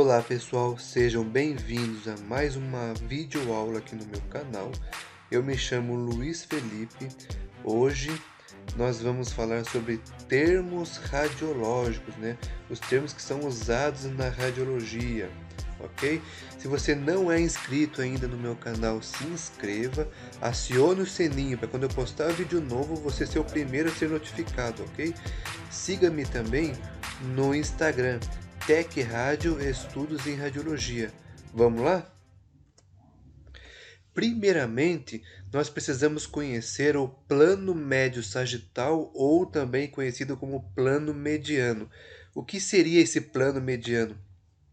Olá pessoal, sejam bem-vindos a mais uma videoaula aqui no meu canal. Eu me chamo Luiz Felipe. Hoje nós vamos falar sobre termos radiológicos, né? Os termos que são usados na radiologia, ok? Se você não é inscrito ainda no meu canal, se inscreva, acione o sininho para quando eu postar vídeo novo você ser o primeiro a ser notificado, ok? Siga-me também no Instagram, Tec Rádio Estudos em Radiologia. Vamos lá? Primeiramente, nós precisamos conhecer o plano médio sagital, ou também conhecido como plano mediano. O que seria esse plano mediano?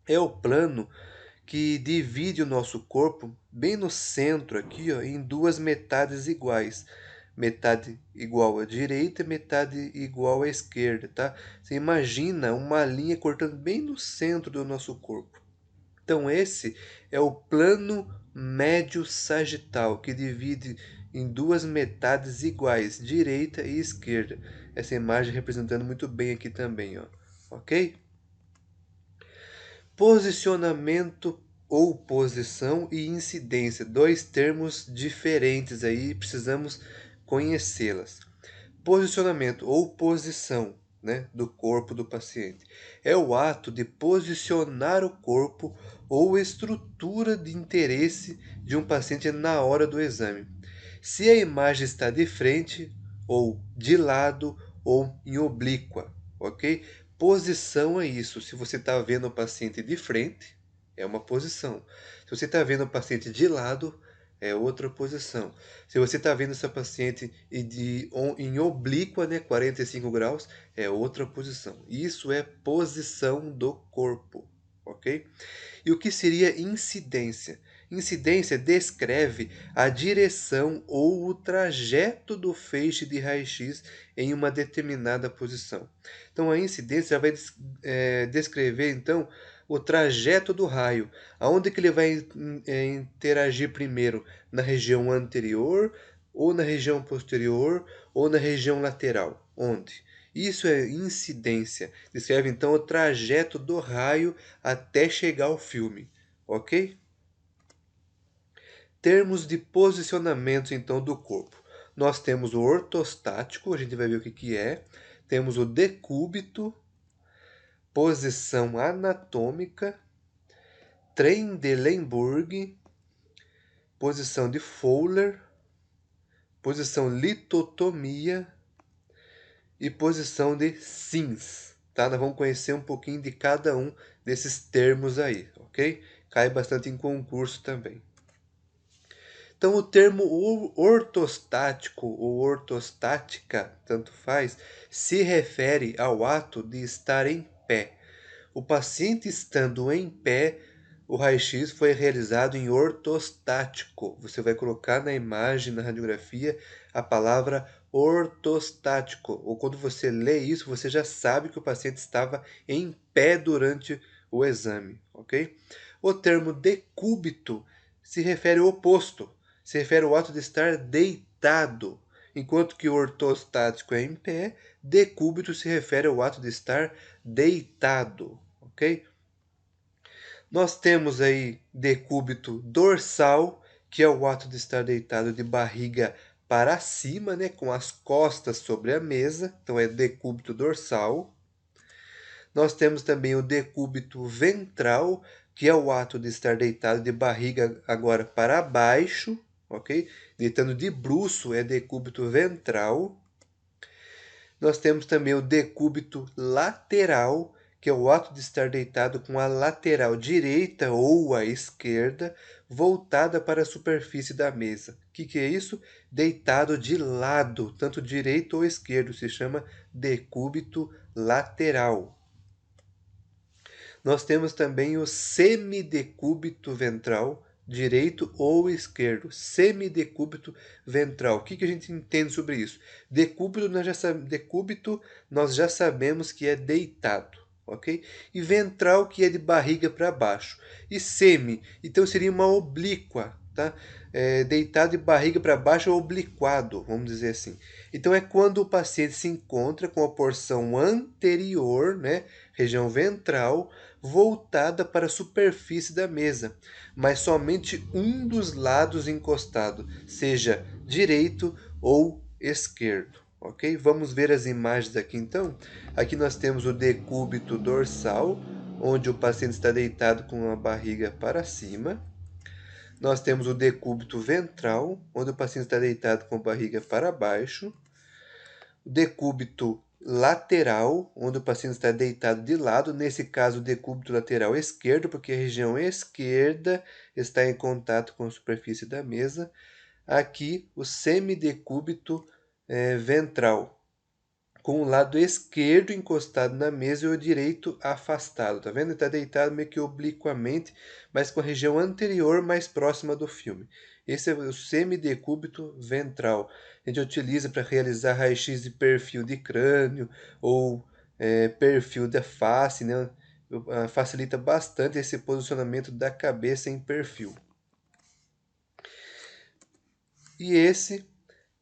É o plano que divide o nosso corpo bem no centro aqui, ó, em duas metades iguais. Metade igual à direita, metade igual à esquerda, tá? Você imagina uma linha cortando bem no centro do nosso corpo. Então esse é o plano médio sagital, que divide em duas metades iguais, direita e esquerda. Essa imagem representando muito bem aqui também, ó. Ok? Posicionamento ou posição e incidência, dois termos diferentes aí, precisamos conhecê-las. Posicionamento ou posição, né, do corpo do paciente é o ato de posicionar o corpo ou estrutura de interesse de um paciente na hora do exame. Se a imagem está de frente, ou de lado, ou em oblíqua, ok? Posição é isso. Se você está vendo o paciente de frente, é uma posição. Se você está vendo o paciente de lado, é outra posição. Se você está vendo essa paciente em oblíqua, né, 45 graus, é outra posição. Isso é posição do corpo, ok? E o que seria incidência? Incidência descreve a direção ou o trajeto do feixe de raio-x em uma determinada posição. Então, a incidência vai descrever, então, o trajeto do raio, aonde que ele vai interagir primeiro, na região anterior, ou na região posterior, ou na região lateral. Onde? Isso é incidência. Descreve então o trajeto do raio até chegar ao filme, ok? Termos de posicionamento então do corpo. Nós temos o ortostático, a gente vai ver o que é. Temos o decúbito, posição anatômica, Trendelenburg, posição de Fowler, posição litotomia e posição de Sims, tá? Nós vamos conhecer um pouquinho de cada um desses termos aí, ok? Cai bastante em concurso também. Então, o termo ortostático ou ortostática, tanto faz, se refere ao ato de estar em pé. O paciente estando em pé, o raio-x foi realizado em ortostático. Você vai colocar na imagem, na radiografia, a palavra ortostático. Ou quando você lê isso, você já sabe que o paciente estava em pé durante o exame, ok? O termo decúbito se refere ao oposto. Se refere ao ato de estar deitado. Enquanto que o ortostático é em pé, decúbito se refere ao ato de estar deitado, ok? Nós temos aí decúbito dorsal, que é o ato de estar deitado de barriga para cima, né, com as costas sobre a mesa, então é decúbito dorsal. Nós temos também o decúbito ventral, que é o ato de estar deitado de barriga agora para baixo, ok? Deitando de bruço é decúbito ventral. Nós temos também o decúbito lateral, que é o ato de estar deitado com a lateral direita ou a esquerda voltada para a superfície da mesa. O que é isso? Deitado de lado, tanto direito ou esquerdo, se chama decúbito lateral. Nós temos também o semidecúbito ventral, direito ou esquerdo. Semidecúbito ventral. O que a gente entende sobre isso? Decúbito nós já sabemos que é deitado, ok? E ventral que é de barriga para baixo. E semi, então seria uma oblíqua, tá? Deitado de barriga para baixo ou obliquado, vamos dizer assim. Então é quando o paciente se encontra com a porção anterior, né, região ventral, voltada para a superfície da mesa, mas somente um dos lados encostado, seja direito ou esquerdo. Ok? Vamos ver as imagens aqui então. Aqui nós temos o decúbito dorsal, onde o paciente está deitado com a barriga para cima. Nós temos o decúbito ventral, onde o paciente está deitado com a barriga para baixo. O decúbito lateral, onde o paciente está deitado de lado, nesse caso o decúbito lateral esquerdo, porque a região esquerda está em contato com a superfície da mesa. Aqui o semidecúbito ventral, com o lado esquerdo encostado na mesa e o direito afastado, tá vendo? Ele está deitado meio que obliquamente, mas com a região anterior mais próxima do filme. Esse é o semidecúbito ventral. A gente utiliza para realizar raio-x de perfil de crânio ou perfil da face, né? Facilita bastante esse posicionamento da cabeça em perfil. E esse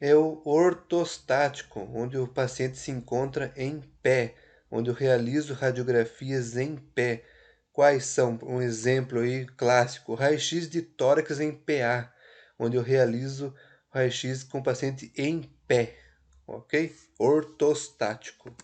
é o ortostático, onde o paciente se encontra em pé, onde eu realizo radiografias em pé. Quais são? Um exemplo aí clássico, raio-x de tórax em PA, onde eu realizo raio-x com o paciente em pé, ok? Ortostático.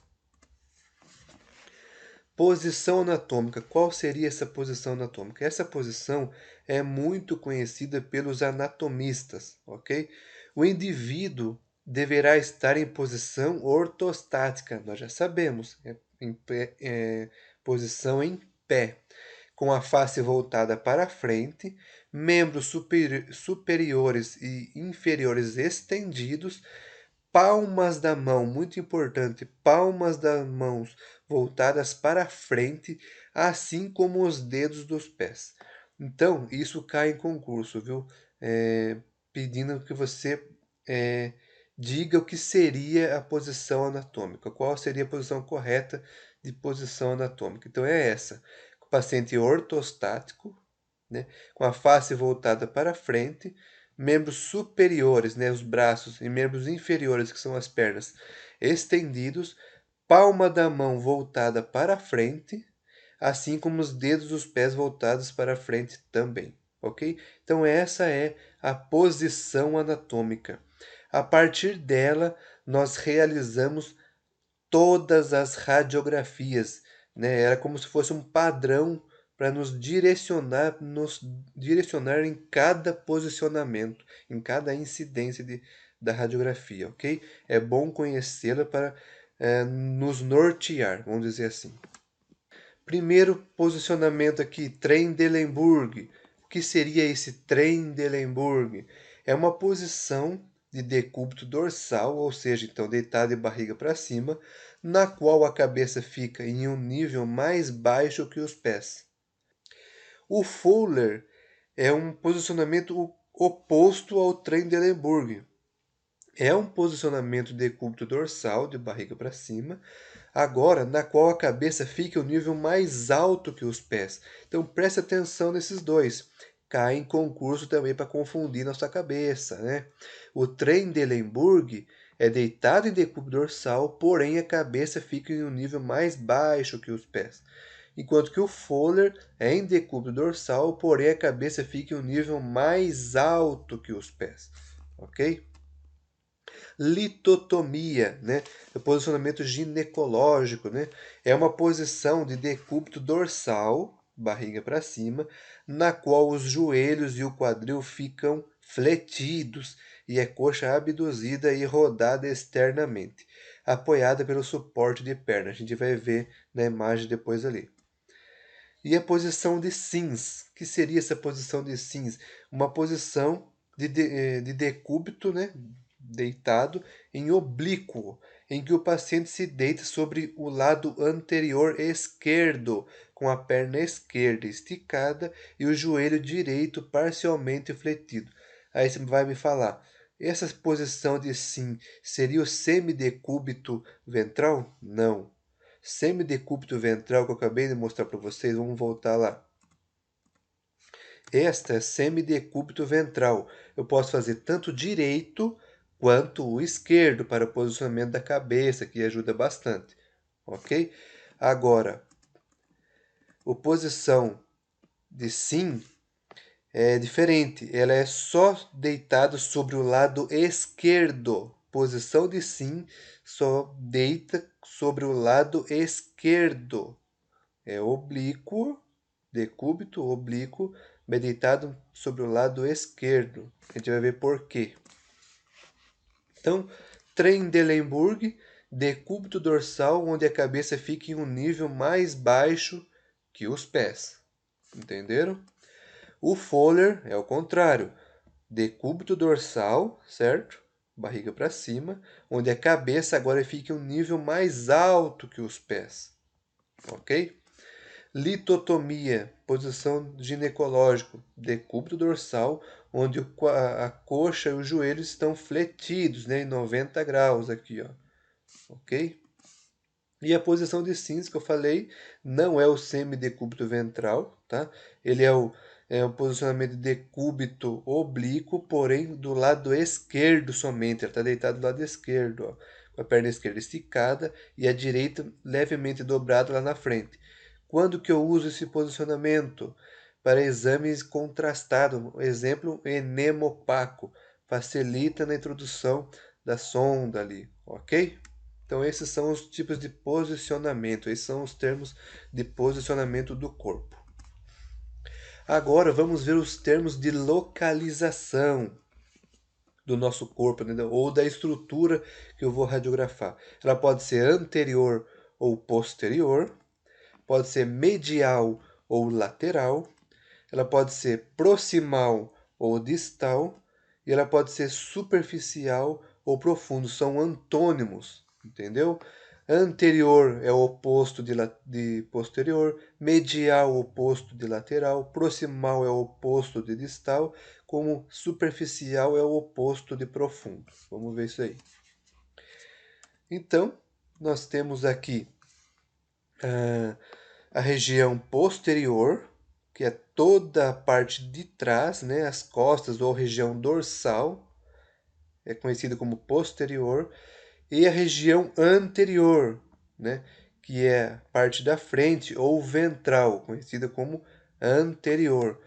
Posição anatômica. Qual seria essa posição anatômica? Essa posição é muito conhecida pelos anatomistas, ok? O indivíduo deverá estar em posição ortostática, nós já sabemos, posição em pé, com a face voltada para frente, membros superiores e inferiores estendidos, palmas da mão, muito importante, palmas das mãos voltadas para frente, assim como os dedos dos pés. Então, isso cai em concurso, viu? Pedindo que você diga o que seria a posição anatômica, qual seria a posição correta de posição anatômica. Então, é essa: o paciente ortostático, né, com a face voltada para frente, membros superiores, né, os braços, e membros inferiores, que são as pernas, estendidos, palma da mão voltada para frente, assim como os dedos dos pés voltados para frente também, ok? Então essa é a posição anatômica. A partir dela, nós realizamos todas as radiografias, né? Era como se fosse um padrão para nos direcionar em cada posicionamento, em cada incidência da radiografia, ok? É bom conhecê-la para nos nortear, vamos dizer assim. Primeiro posicionamento aqui, Trendelenburg. O que seria esse Trendelenburg? É uma posição de decúbito dorsal, ou seja, então deitado de barriga para cima, na qual a cabeça fica em um nível mais baixo que os pés. O Fowler é um posicionamento oposto ao Trendelenburg. É um posicionamento de decúbito dorsal, de barriga para cima, agora na qual a cabeça fica em um nível mais alto que os pés. Então preste atenção nesses dois. Cai em concurso também para confundir na sua cabeça, né? O Trendelenburg é deitado em decúbito dorsal, porém a cabeça fica em um nível mais baixo que os pés. Enquanto que o Fowler é em decúbito dorsal, porém a cabeça fica em um nível mais alto que os pés, ok? Litotomia, né? O posicionamento ginecológico, né? É uma posição de decúbito dorsal, barriga para cima, na qual os joelhos e o quadril ficam fletidos e a coxa abduzida e rodada externamente, apoiada pelo suporte de perna. A gente vai ver na imagem depois ali. E a posição de Sims. Que seria essa posição de Sims? Uma posição de decúbito, né? Deitado em oblíquo, em que o paciente se deita sobre o lado anterior esquerdo, com a perna esquerda esticada e o joelho direito parcialmente fletido. Aí você vai me falar, essa posição de sim seria o semidecúbito ventral? Não. Semidecúbito ventral que eu acabei de mostrar para vocês, vamos voltar lá. Esta é semidecúbito ventral. Eu posso fazer tanto direito quanto o esquerdo para o posicionamento da cabeça, que ajuda bastante, ok? Agora, posição de sim é diferente. Ela é só deitada sobre o lado esquerdo. Posição de sim só deita sobre o lado esquerdo. É oblíquo, decúbito, oblíquo, mas deitado sobre o lado esquerdo. A gente vai ver por quê. Então, Trendelenburg, decúbito dorsal, onde a cabeça fica em um nível mais baixo que os pés. Entenderam? O Fowler é o contrário. Decúbito dorsal, certo? Barriga para cima, onde a cabeça agora fica em um nível mais alto que os pés. Ok? Litotomia, posição ginecológica, decúbito dorsal, onde a coxa e o joelho estão fletidos, né, em 90 graus aqui, ó. Ok? E a posição de cinza que eu falei não é o semidecúbito ventral, tá? Ele é o posicionamento de decúbito oblíquo, porém do lado esquerdo somente. Ele está deitado do lado esquerdo, ó, com a perna esquerda esticada e a direita levemente dobrada lá na frente. Quando que eu uso esse posicionamento? Para exames contrastados. Exemplo, enema opaco. Facilita na introdução da sonda ali, ok? Então, esses são os tipos de posicionamento, esses são os termos de posicionamento do corpo. Agora, vamos ver os termos de localização do nosso corpo, né, ou da estrutura que eu vou radiografar. Ela pode ser anterior ou posterior, pode ser medial ou lateral, ela pode ser proximal ou distal, e ela pode ser superficial ou profundo. São antônimos, entendeu? Anterior é o oposto de posterior, medial o oposto de lateral, proximal é o oposto de distal, como superficial é o oposto de profundo. Vamos ver isso aí. Então, nós temos aqui a região posterior, que é toda a parte de trás, né, as costas ou região dorsal, é conhecida como posterior, e a região anterior, né, que é a parte da frente ou ventral, conhecida como anterior.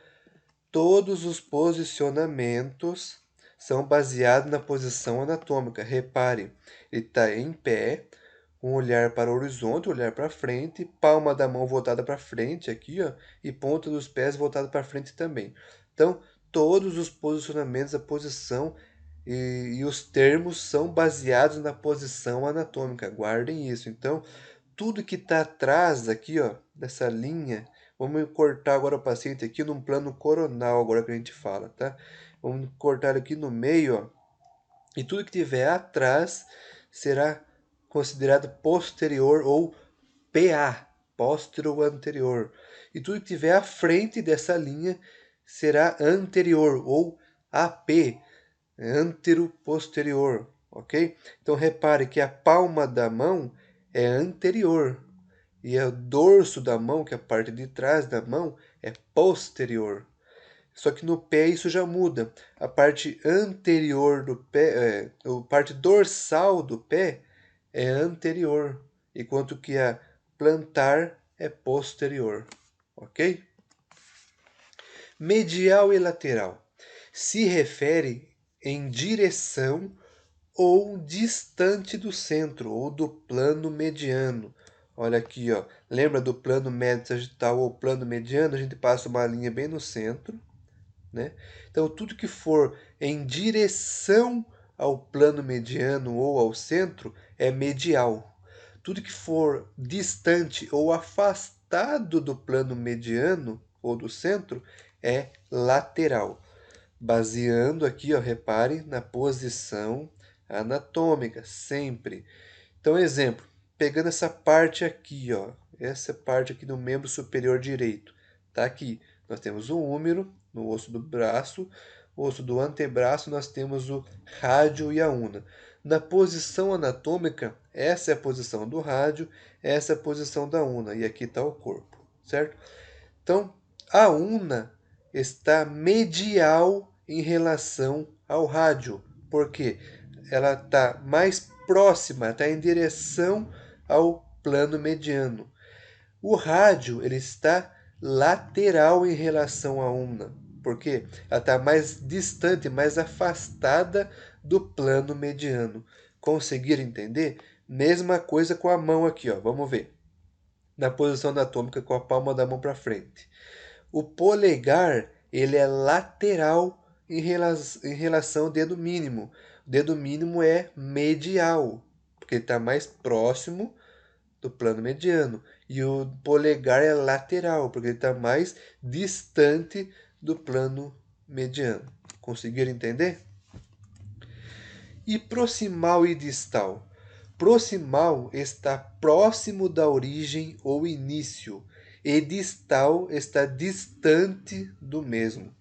Todos os posicionamentos são baseados na posição anatômica. Repare, ele está em pé, um olhar para o horizonte, olhar para frente, palma da mão voltada para frente aqui, ó, e ponta dos pés voltada para frente também. Então, todos os posicionamentos, a posição e os termos são baseados na posição anatômica. Guardem isso. Então, tudo que está atrás aqui, ó, dessa linha, vamos cortar agora o paciente aqui num plano coronal, agora que a gente fala, tá? Vamos cortar aqui no meio, ó, e tudo que tiver atrás será considerado posterior ou PA, póstero anterior. E tudo que tiver à frente dessa linha será anterior ou AP, antero-posterior, ok? Então repare que a palma da mão é anterior e o dorso da mão, que é a parte de trás da mão, é posterior. Só que no pé isso já muda. A parte anterior do pé, a parte dorsal do pé é anterior, enquanto que a plantar é posterior, ok? Medial e lateral se refere em direção ou distante do centro ou do plano mediano. Olha aqui, ó. Lembra do plano médio sagital ou plano mediano? A gente passa uma linha bem no centro, né? Então, tudo que for em direção ao plano mediano ou ao centro é medial. Tudo que for distante ou afastado do plano mediano ou do centro é lateral. Baseando aqui, ó, repare na posição anatômica, sempre. Então, exemplo, pegando essa parte aqui, ó, essa parte aqui do membro superior direito, tá aqui. Nós temos o húmero no osso do braço, osso do antebraço, nós temos o rádio e a una. Na posição anatômica, essa é a posição do rádio, essa é a posição da una, e aqui está o corpo, certo? Então, a una está medial em relação ao rádio, porque ela está mais próxima, está em direção ao plano mediano. O rádio ele está lateral em relação à ulna, porque ela está mais distante, mais afastada do plano mediano. Conseguiram entender? Mesma coisa com a mão aqui, ó. Vamos ver. Na posição anatômica com a palma da mão para frente. O polegar ele é lateral em relação ao dedo mínimo. O dedo mínimo é medial, porque ele está mais próximo do plano mediano. E o polegar é lateral, porque ele está mais distante do plano mediano. Conseguiram entender? E proximal e distal? Proximal está próximo da origem ou início, e distal está distante do mesmo.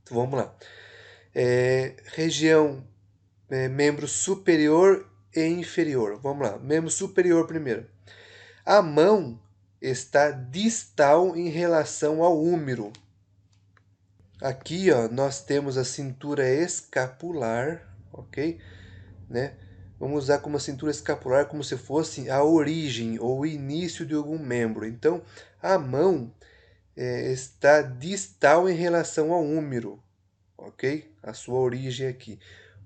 Então, vamos lá. Região, membro superior e inferior. Vamos lá. Membro superior primeiro. A mão está distal em relação ao húmero. Aqui, ó, nós temos a cintura escapular, ok? Né? Vamos usar como a cintura escapular como se fosse a origem ou o início de algum membro. Então, a mão está distal em relação ao húmero, ok? A sua origem aqui.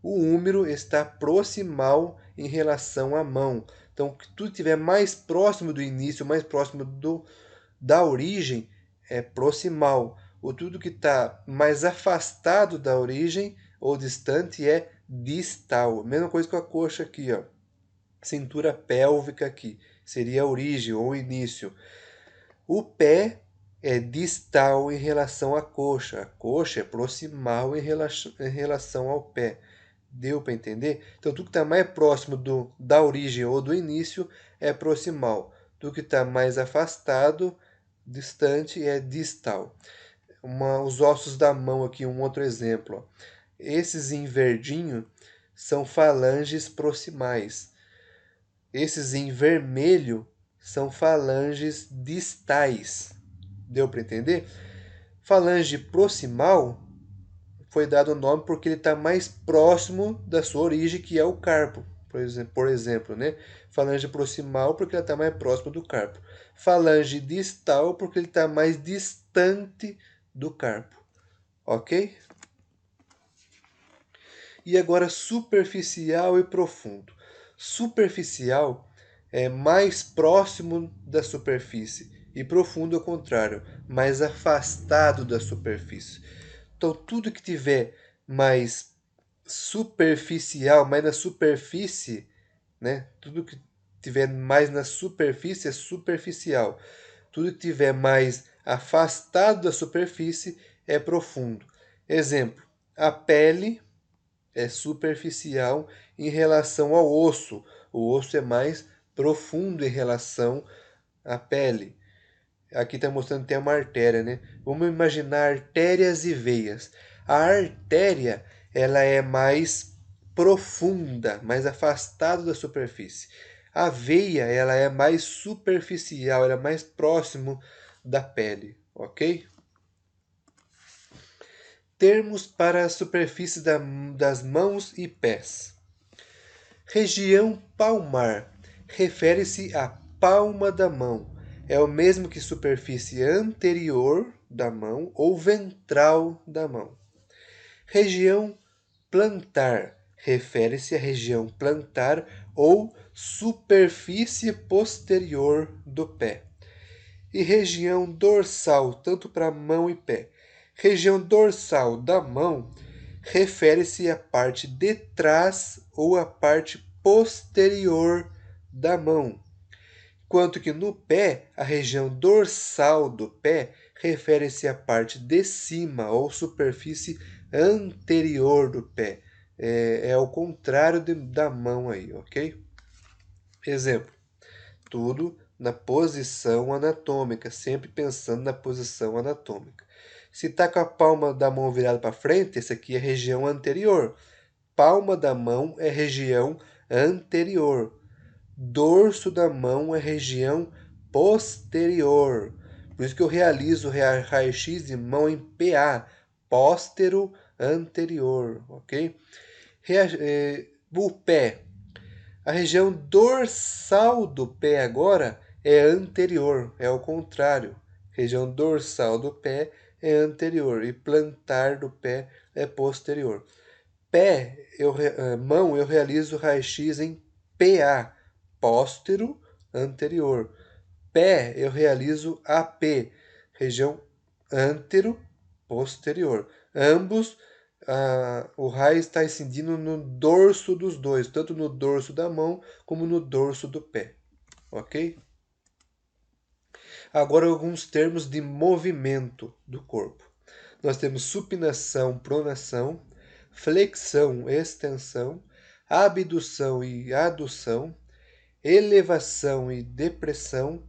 O húmero está proximal em relação à mão. Então, que tudo estiver mais próximo do início, mais próximo da origem, é proximal. Ou tudo que está mais afastado da origem ou distante é distal. Mesma coisa com a coxa aqui, ó. Cintura pélvica aqui. Seria a origem ou início. O pé é distal em relação à coxa. A coxa é proximal em relação ao pé. Deu para entender? Então, tudo que está mais próximo da origem ou do início é proximal. Tudo que está mais afastado, distante, é distal. Os ossos da mão aqui, um outro exemplo. Ó. Esses em verdinho são falanges proximais. Esses em vermelho são falanges distais. Deu para entender? Falange proximal foi dado o nome porque ele está mais próximo da sua origem, que é o carpo. Por exemplo, né? Falange proximal porque ela está mais próxima do carpo. Falange distal porque ele está mais distante do carpo. Ok? E agora superficial e profundo. Superficial é mais próximo da superfície e profundo ao contrário, mais afastado da superfície. Então tudo que tiver mais superficial, mais na superfície, né? Tudo que tiver mais na superfície é superficial. Tudo que tiver mais afastado da superfície é profundo. Exemplo: a pele é superficial em relação ao osso. O osso é mais profundo em relação à pele. Aqui está mostrando que tem uma artéria, né? Vamos imaginar artérias e veias. A artéria, ela é mais profunda, mais afastada da superfície. A veia, ela é mais superficial, ela é mais próximo da pele, ok? Termos para a superfície das mãos e pés. Região palmar refere-se à palma da mão. É o mesmo que superfície anterior da mão ou ventral da mão. Região plantar refere-se à região plantar ou superfície posterior do pé. E região dorsal, tanto para mão e pé. Região dorsal da mão refere-se à parte de trás ou à parte posterior da mão. Enquanto que no pé, a região dorsal do pé refere-se à parte de cima ou superfície anterior do pé. É o contrário da mão aí, ok? Exemplo: tudo na posição anatômica, sempre pensando na posição anatômica. Se está com a palma da mão virada para frente, essa aqui é a região anterior. Palma da mão é região anterior. Dorso da mão é região posterior. Por isso que eu realizo o raio-x de mão em PA, póstero anterior, ok? O pé. A região dorsal do pé agora é anterior, é o contrário. Região dorsal do pé é anterior e plantar do pé é posterior. Mão, eu realizo raio-x em PA, póstero anterior. Pé, eu realizo AP, região antero posterior. Ambos, o raio está incidindo no dorso dos dois, tanto no dorso da mão como no dorso do pé, ok? Agora alguns termos de movimento do corpo. Nós temos supinação, pronação, flexão, extensão, abdução e adução, elevação e depressão,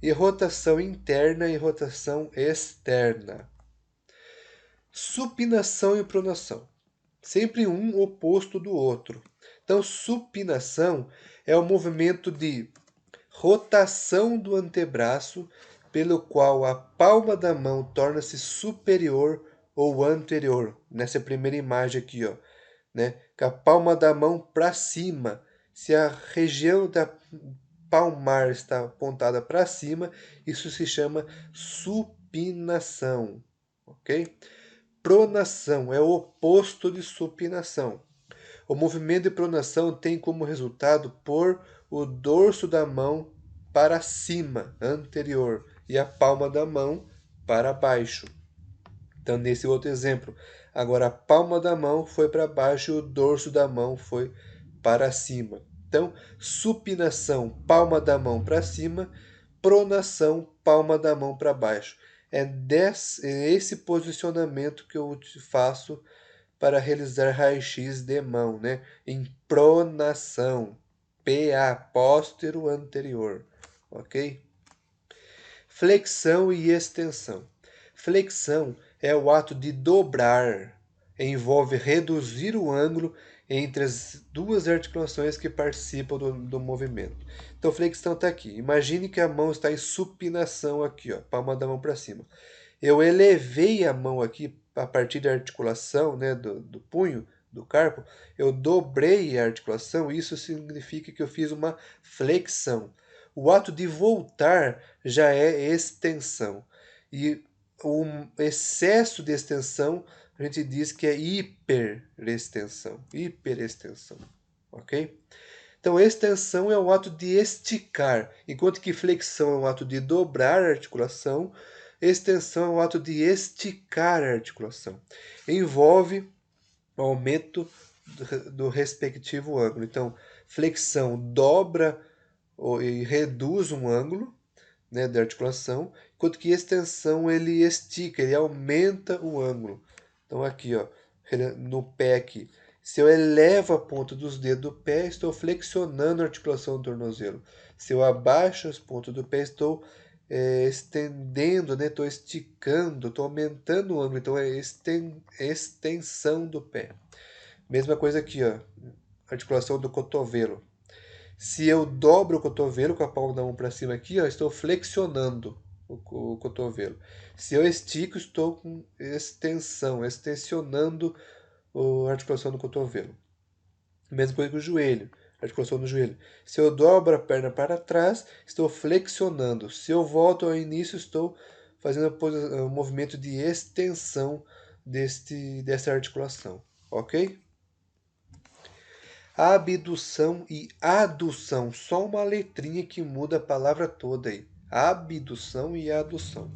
e rotação interna e rotação externa. Supinação e pronação. Sempre um oposto do outro. Então, supinação é o movimento de rotação do antebraço, pelo qual a palma da mão torna-se superior ou anterior. Nessa primeira imagem aqui, ó, né? Com a palma da mão para cima. Se a região da palmar está apontada para cima, isso se chama supinação, ok? Pronação é o oposto de supinação. O movimento de pronação tem como resultado pôr o dorso da mão para cima, anterior, e a palma da mão para baixo. Então, nesse outro exemplo, agora a palma da mão foi para baixo e o dorso da mão foi para cima. Então, supinação, palma da mão para cima, pronação, palma da mão para baixo. É esse posicionamento que eu faço para realizar raio-x de mão, né? Em pronação, PA, póstero anterior, ok? Flexão e extensão. Flexão é o ato de dobrar, envolve reduzir o ângulo entre as duas articulações que participam do movimento. Então, flexão está aqui. Imagine que a mão está em supinação aqui, ó, palma da mão para cima. Eu elevei a mão aqui a partir da articulação, né, do punho, do carpo, eu dobrei a articulação, isso significa que eu fiz uma flexão. O ato de voltar já é extensão. E o excesso de extensão, a gente diz que é hiperextensão. Hiperextensão, ok? Então, extensão é o ato de esticar, enquanto que flexão é o ato de dobrar a articulação, extensão é o ato de esticar a articulação. Envolve o aumento do respectivo ângulo. Então, flexão dobra e reduz um ângulo, né, da articulação, enquanto que extensão ele estica, ele aumenta o ângulo. Então, aqui, ó, no pé aqui. Se eu elevo a ponta dos dedos do pé, estou flexionando a articulação do tornozelo. Se eu abaixo as pontas do pé, estou estendendo, né? Estou esticando, estou aumentando o ângulo. Então, é extensão do pé. Mesma coisa aqui, ó, articulação do cotovelo. Se eu dobro o cotovelo com a palma da mão para cima aqui, ó, estou flexionando o cotovelo. Se eu estico, estou com extensão, extensionando a articulação do cotovelo. Mesma coisa com o joelho, articulação do joelho. Se eu dobro a perna para trás, estou flexionando. Se eu volto ao início, estou fazendo um movimento de extensão dessa articulação, ok? Abdução e adução, só uma letrinha que muda a palavra toda aí. Abdução e adução.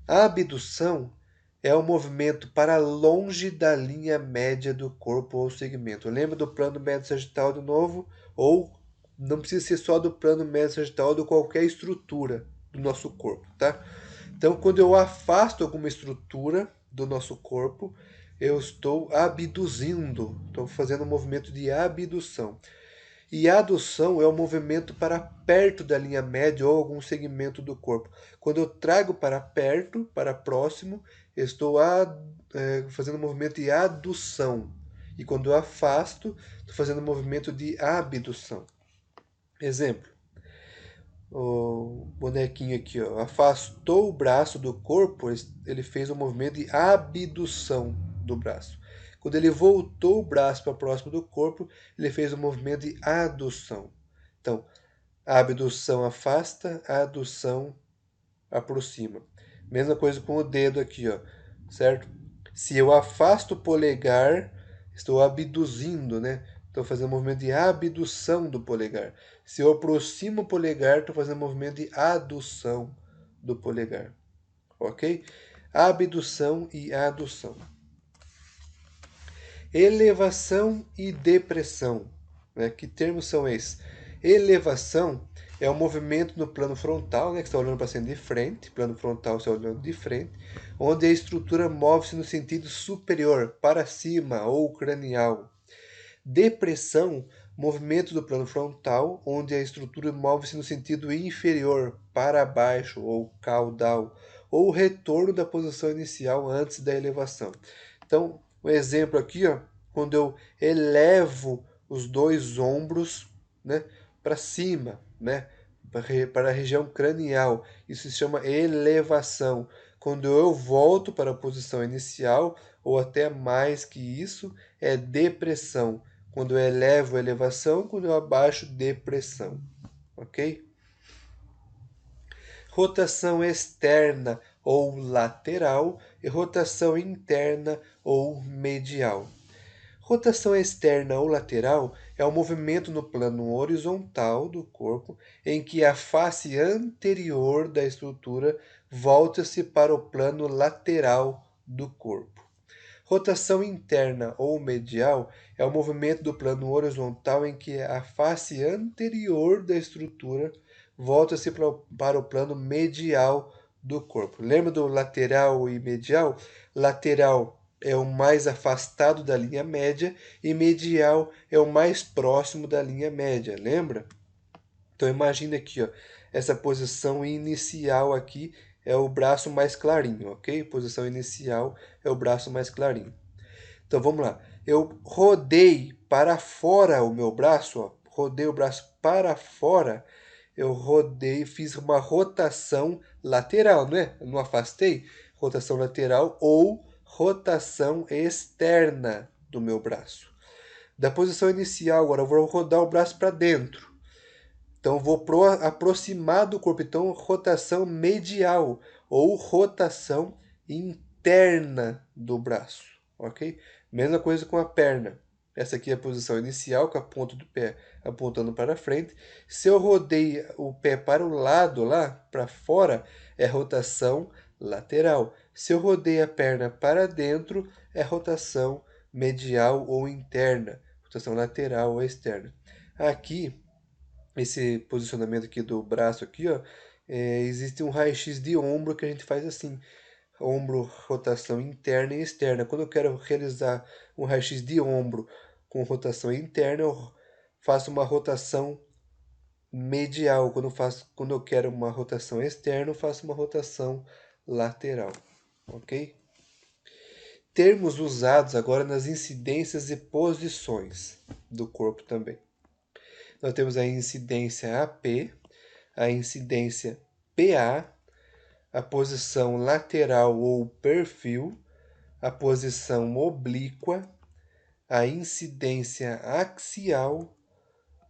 A abdução é o movimento para longe da linha média do corpo ou segmento. Lembra do plano médio sagital de novo? Ou não precisa ser só do plano médio sagital, de qualquer estrutura do nosso corpo, tá? Então, quando eu afasto alguma estrutura do nosso corpo, eu estou abduzindo, estou fazendo um movimento de abdução. E a adução é o movimento para perto da linha média ou algum segmento do corpo. Quando eu trago para perto, para próximo, eu estou fazendo um movimento de adução. E quando eu afasto, estou fazendo um movimento de abdução. Exemplo. O bonequinho aqui, ó, afastou o braço do corpo, ele fez um movimento de abdução do braço. Quando ele voltou o braço para próximo do corpo, ele fez um movimento de adução. Então, A abdução afasta, a adução aproxima. Mesma coisa com o dedo aqui, ó, certo? Se eu afasto o polegar, estou abduzindo, né? Estou fazendo um movimento de abdução do polegar. Se eu aproximo o polegar, estou fazendo um movimento de adução do polegar. Ok? Abdução e adução. Elevação e depressão. Né? Que termos são esses? Elevação é o movimento no plano frontal, né, que está olhando para cima de frente, plano frontal está olhando de frente, onde a estrutura move-se no sentido superior, para cima ou cranial. Depressão, movimento do plano frontal, onde a estrutura move-se no sentido inferior, para baixo ou caudal, ou retorno da posição inicial antes da elevação. Então, o exemplo aqui, ó, quando eu elevo os dois ombros, né, para cima, né, para a região cranial, isso se chama elevação. Quando eu volto para a posição inicial, ou até mais que isso, é depressão. Quando eu elevo, elevação. Quando eu abaixo, depressão. Ok? Rotação externa ou lateral e rotação interna ou medial. Rotação externa ou lateral é o movimento no plano horizontal do corpo em que a face anterior da estrutura volta-se para o plano lateral do corpo. Rotação interna ou medial é o movimento do plano horizontal em que a face anterior da estrutura volta-se para o plano medial do corpo. Lembra do lateral e medial? Lateral é o mais afastado da linha média e medial é o mais próximo da linha média, lembra? Então imagine aqui, ó, essa posição inicial aqui é o braço mais clarinho, ok? Posição inicial é o braço mais clarinho. Então vamos lá. Eu rodei para fora o meu braço, ó, rodei o braço para fora. Eu rodei, fiz uma rotação lateral, não é? Eu não afastei. Rotação lateral ou rotação externa do meu braço. Da posição inicial, agora eu vou rodar o braço para dentro. Então eu vou aproximar do corpo. Então, rotação medial ou rotação interna do braço, ok? Mesma coisa com a perna. Essa aqui é a posição inicial, com a ponta do pé apontando para frente. Se eu rodei o pé para o lado, lá para fora, é rotação lateral. Se eu rodei a perna para dentro, é rotação medial ou interna, rotação lateral ou externa. Aqui, esse posicionamento aqui do braço aqui, ó, existe um raio-x de ombro que a gente faz assim, ombro, rotação interna e externa. Quando eu quero realizar um raio-x de ombro com rotação interna, eu faço uma rotação medial. Quando eu quero uma rotação externa, eu faço uma rotação lateral, ok? Termos usados agora nas incidências e posições do corpo também. Nós temos a incidência AP, a incidência PA, a posição lateral ou perfil, a posição oblíqua, a incidência axial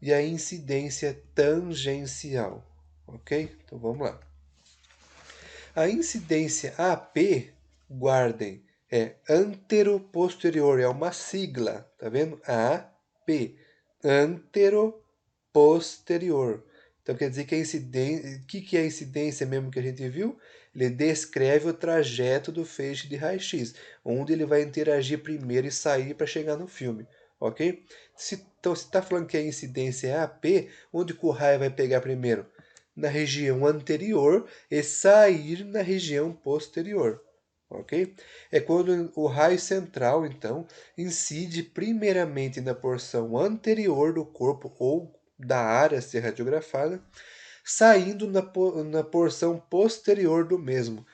e a incidência tangencial. Ok? Então vamos lá. A incidência AP, guardem, é antero-posterior, é uma sigla, tá vendo? AP, antero-posterior. Então quer dizer que a incidência, o que é a incidência mesmo que a gente viu? Ele descreve o trajeto do feixe de raio-x, onde ele vai interagir primeiro e sair para chegar no filme, ok? Então se está falando que a incidência é AP, onde que o raio vai pegar primeiro? Na região anterior e sair na região posterior, ok? É quando o raio central, então, incide primeiramente na porção anterior do corpo ou da área a ser radiografada, saindo na porção posterior do mesmo.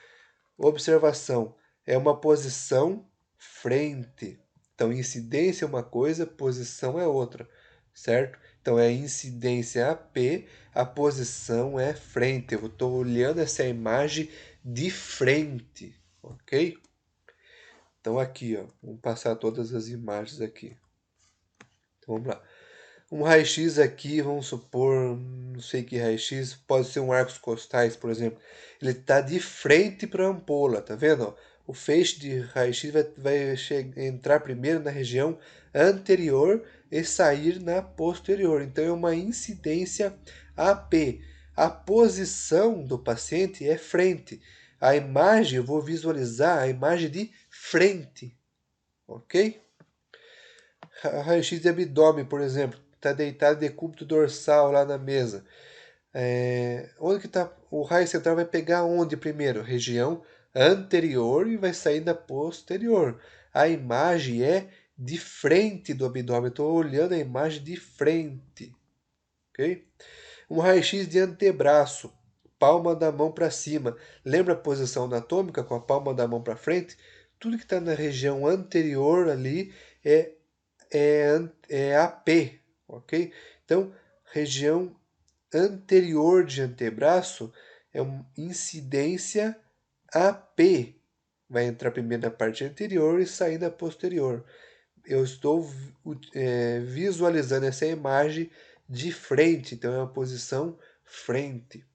Observação, é uma posição frente. Então, incidência é uma coisa, posição é outra, certo? Então, é incidência AP, a posição é frente. Eu estou olhando essa imagem de frente, ok? Então, aqui, ó, vamos passar todas as imagens aqui. Então, vamos lá. Um raio-x aqui, vamos supor, não sei que raio-x, pode ser um arcos costais, por exemplo. Ele está de frente para a ampola, tá vendo? O feixe de raio-x vai entrar primeiro na região anterior e sair na posterior. Então é uma incidência AP. A posição do paciente é frente. A imagem, eu vou visualizar a imagem de frente, ok? Raio-x de abdômen, por exemplo, está deitado de decúbito dorsal lá na mesa. Onde que tá? O raio central vai pegar onde primeiro? Região anterior e vai sair da posterior. A imagem é de frente do abdômen. Estou olhando a imagem de frente, ok? Um raio-x de antebraço, palma da mão para cima. Lembra a posição anatômica com a palma da mão para frente? Tudo que está na região anterior ali é AP, ok? Então, região anterior de antebraço é uma incidência AP. Vai entrar primeiro na parte anterior e sair da posterior. Eu estou visualizando essa imagem de frente, então é uma posição frente.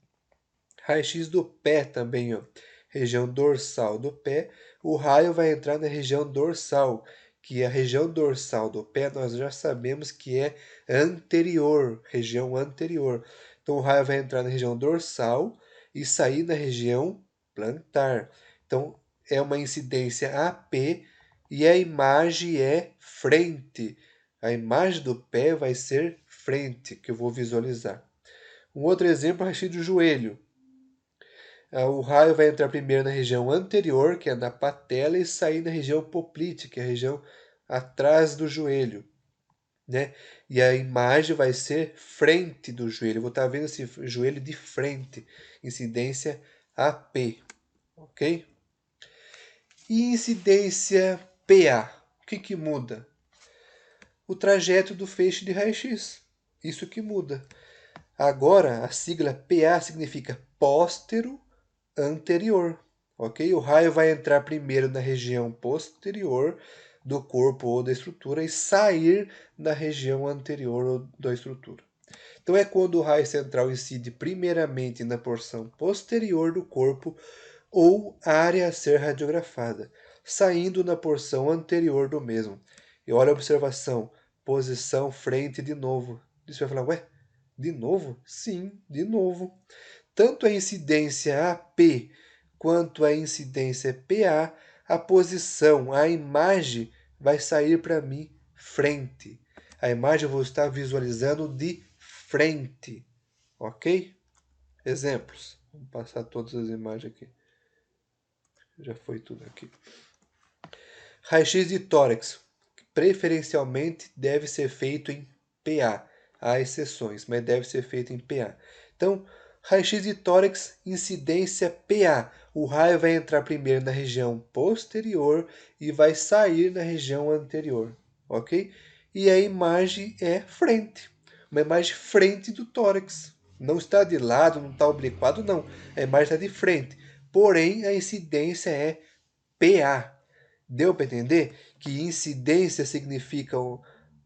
Raio-x do pé também, ó. Região dorsal do pé. O raio vai entrar na região dorsal, que a região dorsal do pé nós já sabemos que é anterior, região anterior. Então o raio vai entrar na região dorsal e sair na região plantar. Então é uma incidência AP e a imagem é frente. A imagem do pé vai ser frente, que eu vou visualizar. Um outro exemplo é o raio-x do joelho. O raio vai entrar primeiro na região anterior, que é da patela, e sair na região poplite, que é a região atrás do joelho, né? E a imagem vai ser frente do joelho. Eu vou estar vendo esse joelho de frente, incidência AP, ok? E incidência PA, o que muda? O trajeto do feixe de raio-x, isso que muda. Agora, a sigla PA significa póstero anterior, ok? O raio vai entrar primeiro na região posterior do corpo ou da estrutura e sair na região anterior da estrutura. Então é quando o raio central incide primeiramente na porção posterior do corpo ou área a ser radiografada, saindo na porção anterior do mesmo. E olha a observação, posição frente de novo. Você vai falar, ué, de novo? Sim, de novo. Tanto a incidência AP quanto a incidência PA, a posição, a imagem vai sair para mim frente. A imagem eu vou estar visualizando de frente, ok? Exemplos. Vou passar todas as imagens aqui. Já foi tudo aqui. Raio-x de tórax. Preferencialmente deve ser feito em PA. Há exceções, mas deve ser feito em PA. Então, raio-x de tórax, incidência PA. O raio vai entrar primeiro na região posterior e vai sair na região anterior, ok? E a imagem é frente. Uma imagem frente do tórax. Não está de lado, não está obliquado, não. A imagem está de frente. Porém, a incidência é PA. Deu para entender que incidência significa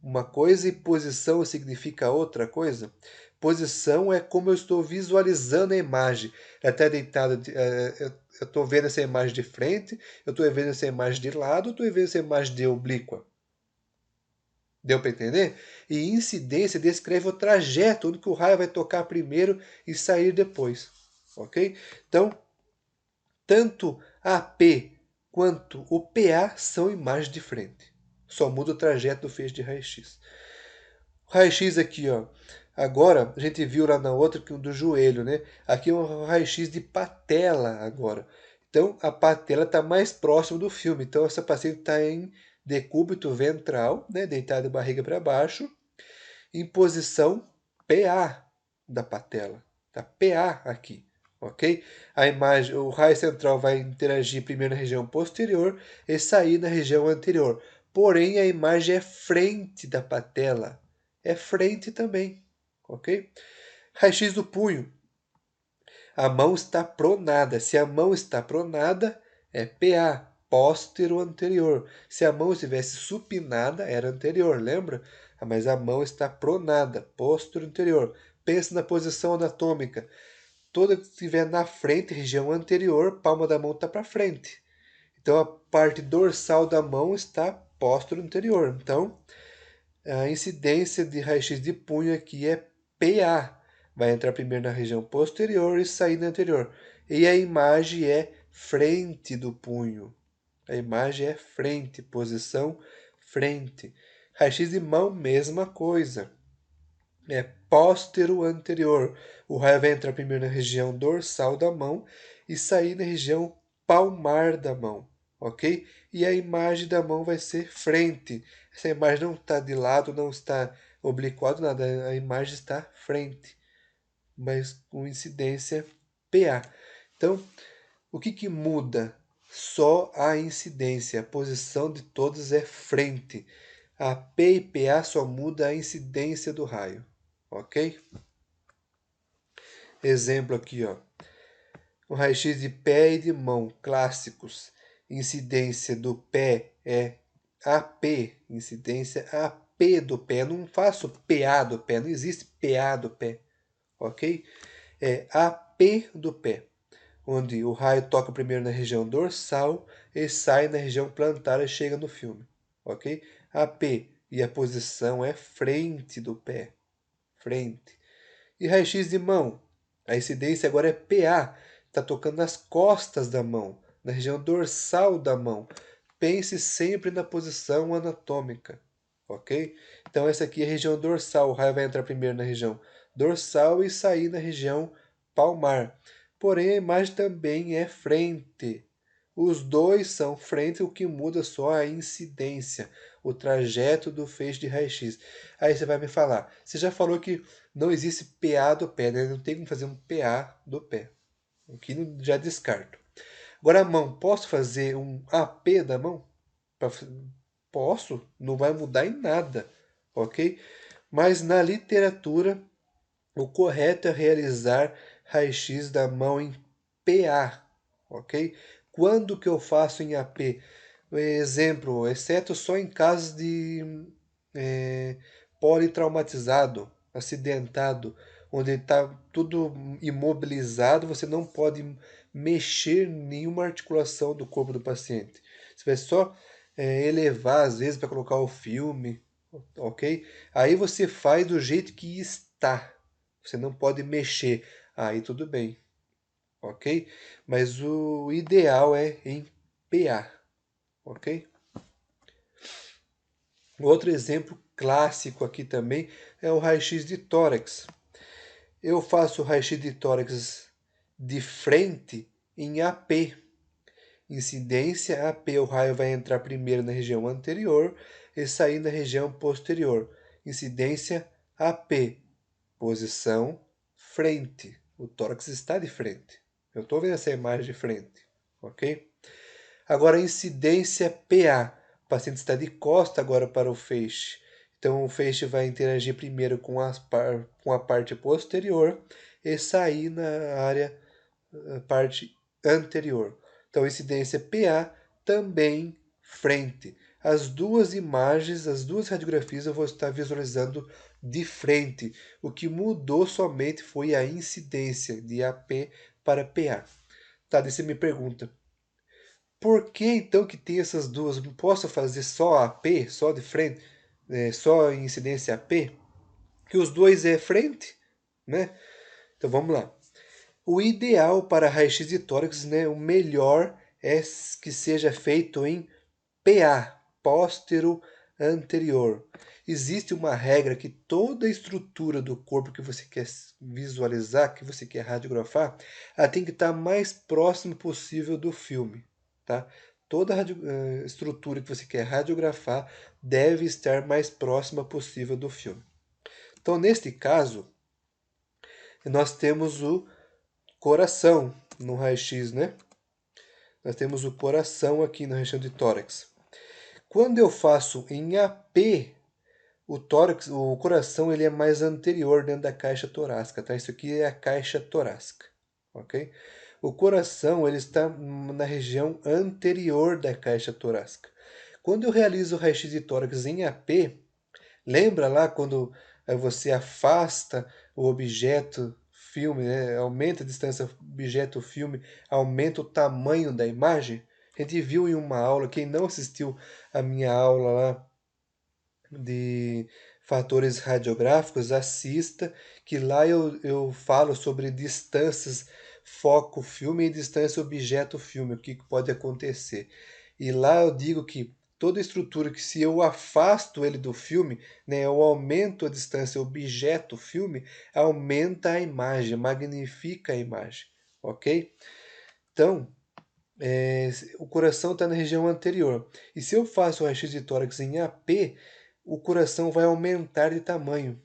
uma coisa e posição significa outra coisa? Posição é como eu estou visualizando a imagem. Ela está deitada, eu estou vendo essa imagem de frente, eu estou vendo essa imagem de lado, eu estou vendo essa imagem de oblíqua. Deu para entender? E incidência descreve o trajeto onde que o raio vai tocar primeiro e sair depois. Ok? Então, tanto AP quanto o PA são imagens de frente. Só muda o trajeto do feixe de raio-x. O raio-x aqui, ó. Agora, a gente viu lá na outra do joelho, né? Aqui é um raio-x de patela agora. Então, a patela está mais próximo do filme. Então, essa paciente está em decúbito ventral, né? Deitada de barriga para baixo, em posição PA da patela. Tá PA aqui, ok? A imagem, o raio central vai interagir primeiro na região posterior e sair na região anterior. Porém, a imagem é frente da patela. É frente também, ok? Raio-x do punho. A mão está pronada. Se a mão está pronada, é PA, póstero-anterior. Se a mão estivesse supinada, era anterior, lembra? Mas a mão está pronada, póstero-anterior. Pensa na posição anatômica. Toda que estiver na frente, região anterior, palma da mão está para frente. Então, a parte dorsal da mão está póstero-anterior. Então, a incidência de raio-x de punho aqui é PA. Vai entrar primeiro na região posterior e sair na anterior. E a imagem é frente do punho. A imagem é frente, posição frente. Raio-x de mão, mesma coisa. É póstero anterior. O raio vai entrar primeiro na região dorsal da mão e sair na região palmar da mão, ok? E a imagem da mão vai ser frente. Essa imagem não está de lado, não está obliquado, nada. A imagem está frente, mas com incidência PA. Então, o que muda? Só a incidência. A posição de todos é frente. A P e PA só muda a incidência do raio. Ok? Exemplo aqui, ó. O raio-x de pé e de mão, clássicos. Incidência do pé é AP. Incidência AP do pé. Eu não faço PA do pé. Não existe PA do pé. Ok? É AP do pé. Onde o raio toca primeiro na região dorsal e sai na região plantar e chega no filme. Ok? AP. E a posição é frente do pé. Frente. E raio-x de mão? A incidência agora é PA. Está tocando nas costas da mão, na região dorsal da mão. Pense sempre na posição anatômica, ok? Então, essa aqui é a região dorsal. O raio vai entrar primeiro na região dorsal e sair na região palmar. Porém, a imagem também é frente. Os dois são frente, o que muda só a incidência, o trajeto do feixe de raio-x. Aí você vai me falar, você já falou que não existe PA do pé, né? Não tem como fazer um PA do pé. Aqui já descarto. Agora a mão, posso fazer um AP da mão? Posso, não vai mudar em nada, ok? Mas na literatura, o correto é realizar raio-x da mão em PA, ok? Quando que eu faço em AP? Exemplo, exceto só em casos de politraumatizado, acidentado, onde está tudo imobilizado, você não pode mexer nenhuma articulação do corpo do paciente. Você vai só elevar, às vezes, para colocar o filme, ok? Aí você faz do jeito que está. Você não pode mexer. Aí tudo bem, ok? Mas o ideal é em PA, ok? Outro exemplo clássico aqui também é o raio-x de tórax. Eu faço o raio-x de tórax de frente em AP. Incidência AP, o raio vai entrar primeiro na região anterior e sair na região posterior. Incidência AP, posição frente. O tórax está de frente. Eu estou vendo essa imagem de frente, ok? Agora, incidência PA. O paciente está de costa agora para o feixe. Então, o feixe vai interagir primeiro com a parte posterior e sair na área, parte anterior. Então, incidência PA também frente. As duas imagens, as duas radiografias eu vou estar visualizando de frente. O que mudou somente foi a incidência de AP para PA. Tá, daí você me pergunta, por que então que tem essas duas? Não posso fazer só AP, só de frente, só incidência AP? Que os dois é frente, né? Então vamos lá. O ideal para raio-x de tórax, né, o melhor é que seja feito em PA, póstero anterior. Existe uma regra que toda a estrutura do corpo que você quer visualizar, que você quer radiografar, ela tem que estar mais próximo possível do filme, tá? Toda a estrutura que você quer radiografar deve estar mais próxima possível do filme. Então, neste caso, nós temos o coração no raio-x, né? Nós temos o coração aqui na região de tórax. Quando eu faço em AP, o tórax, o coração, ele é mais anterior dentro da caixa torácica, tá? Isso aqui é a caixa torácica, ok? O coração ele está na região anterior da caixa torácica. Quando eu realizo o raio-x de tórax em AP, lembra lá quando você afasta o objeto filme, né? Aumenta a distância objeto-filme, aumenta o tamanho da imagem? A gente viu em uma aula, quem não assistiu a minha aula lá de fatores radiográficos, assista, que lá eu falo sobre distâncias foco-filme e distância objeto-filme, o que pode acontecer. E lá eu digo que toda estrutura que se eu afasto ele do filme, né, eu aumento a distância objeto-filme, aumenta a imagem, magnifica a imagem, ok? Então, o coração está na região anterior. E se eu faço o raio-x de tórax em AP, o coração vai aumentar de tamanho.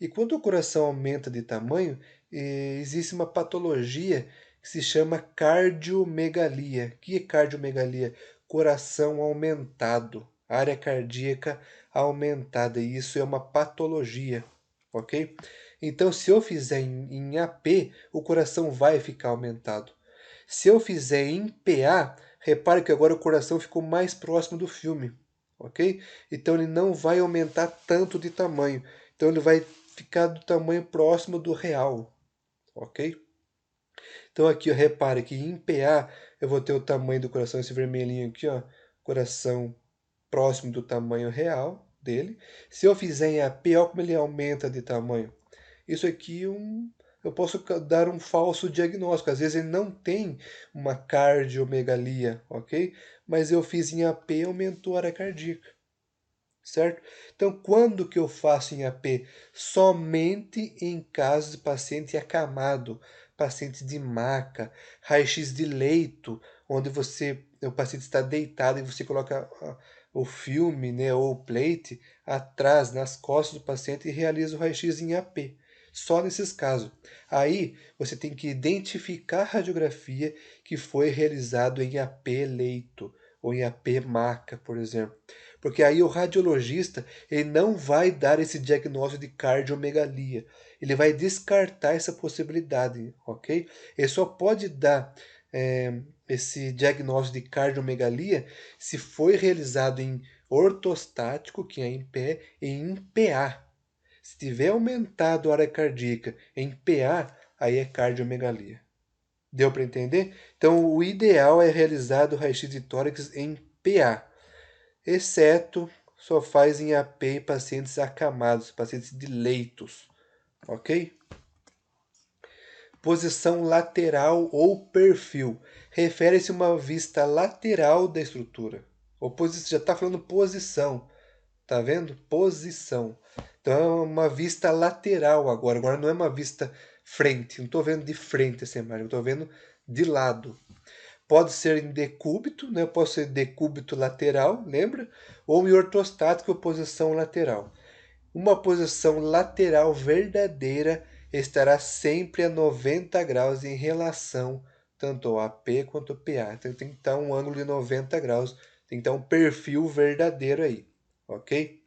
E quando o coração aumenta de tamanho, existe uma patologia que se chama cardiomegalia. O que é cardiomegalia? Coração aumentado, área cardíaca aumentada. E isso é uma patologia, ok? Então, se eu fizer em AP, o coração vai ficar aumentado. Se eu fizer em PA, repare que agora o coração ficou mais próximo do filme, ok? Então ele não vai aumentar tanto de tamanho. Então ele vai ficar do tamanho próximo do real, ok? Então aqui, ó, repare que em PA eu vou ter o tamanho do coração, esse vermelhinho aqui, ó, coração próximo do tamanho real dele. Se eu fizer em AP, olha como ele aumenta de tamanho. Isso aqui eu posso dar um falso diagnóstico. Às vezes ele não tem uma cardiomegalia, ok? Mas eu fiz em AP, aumentou a área cardíaca, certo? Então, quando que eu faço em AP? Somente em casos de paciente acamado, paciente de maca, raio-x de leito, onde o paciente está deitado e você coloca o filme, né, ou o plate atrás, nas costas do paciente e realiza o raio-x em AP. Só nesses casos. Aí você tem que identificar a radiografia que foi realizado em AP leito ou em AP maca, por exemplo. Porque aí o radiologista ele não vai dar esse diagnóstico de cardiomegalia. Ele vai descartar essa possibilidade, ok? Ele só pode dar esse diagnóstico de cardiomegalia se foi realizado em ortostático, que é em pé, e em PA. Se tiver aumentado a área cardíaca em PA, aí é cardiomegalia. Deu para entender? Então, o ideal é realizar o raio-x de tórax em PA, exceto só faz em AP em pacientes acamados, pacientes de leitos, ok? Posição lateral ou perfil. Refere-se a uma vista lateral da estrutura. Já está falando posição. Tá vendo? Posição. Então é uma vista lateral agora. Agora não é uma vista frente. Não estou vendo de frente essa imagem. Estou vendo de lado. Pode ser em decúbito, né? Pode ser decúbito lateral, lembra? Ou em ortostático, posição lateral. Uma posição lateral verdadeira estará sempre a 90 graus em relação tanto ao AP quanto ao PA. Então tem que estar um ângulo de 90 graus, tem que estar um perfil verdadeiro aí, ok?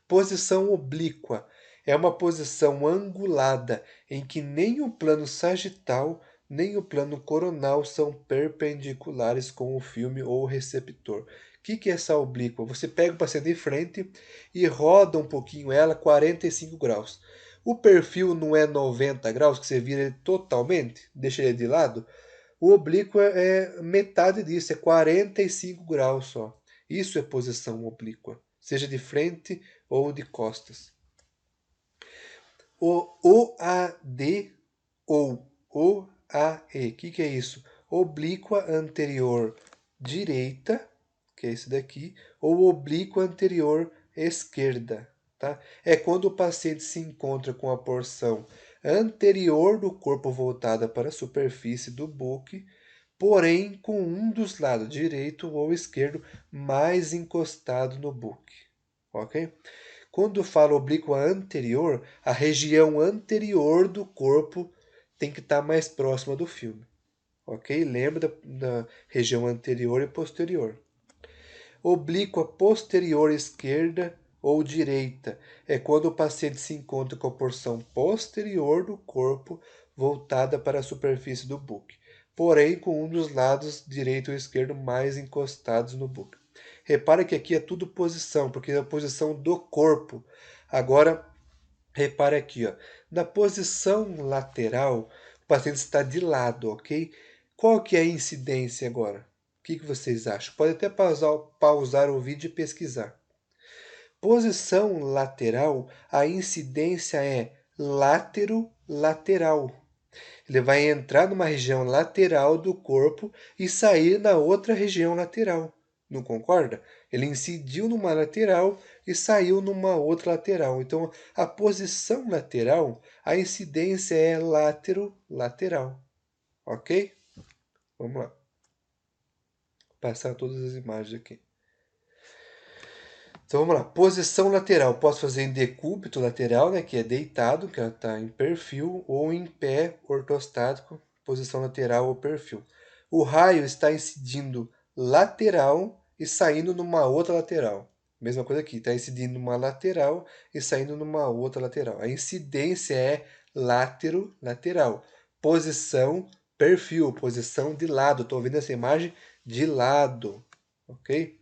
Posição oblíqua é uma posição angulada em que nem o plano sagital nem o plano coronal são perpendiculares com o filme ou o receptor. O que é essa oblíqua? Você pega o paciente de frente e roda um pouquinho ela 45 graus. O perfil não é 90 graus, que você vira ele totalmente, deixa ele de lado. O oblíquo é metade disso, é 45 graus só. Isso é posição oblíqua, seja de frente ou de costas. O OAD ou OAE, o que é isso? Oblíqua anterior direita, que é esse daqui, ou oblíqua anterior esquerda. Tá? É quando o paciente se encontra com a porção anterior do corpo voltada para a superfície do buque, porém com um dos lados, direito ou esquerdo, mais encostado no buque. Ok? Quando falo oblíqua anterior, a região anterior do corpo tem que estar mais próxima do filme. Ok? Lembra da região anterior e posterior. Oblíqua posterior esquerda ou direita é quando o paciente se encontra com a porção posterior do corpo voltada para a superfície do buque. porém com um dos lados direito ou esquerdo mais encostados no book. Repare que aqui é tudo posição, porque é a posição do corpo. Agora, repare aqui, ó, na posição lateral, o paciente está de lado, ok? Qual que é a incidência agora? O que vocês acham? Pode até pausar o vídeo e pesquisar. Posição lateral, a incidência é látero-lateral. Ele vai entrar numa região lateral do corpo e sair na outra região lateral. Não concorda? Ele incidiu numa lateral e saiu numa outra lateral. Então, a posição lateral, a incidência é látero-lateral. Ok? Vamos lá. Passar todas as imagens aqui. Então vamos lá. Posição lateral. Posso fazer em decúbito lateral, né, que é deitado, que ela está em perfil, ou em pé ortostático, posição lateral ou perfil. O raio está incidindo lateral e saindo numa outra lateral. Mesma coisa aqui, está incidindo numa lateral e saindo numa outra lateral. A incidência é látero-lateral. Posição perfil, posição de lado. Estou vendo essa imagem de lado, ok?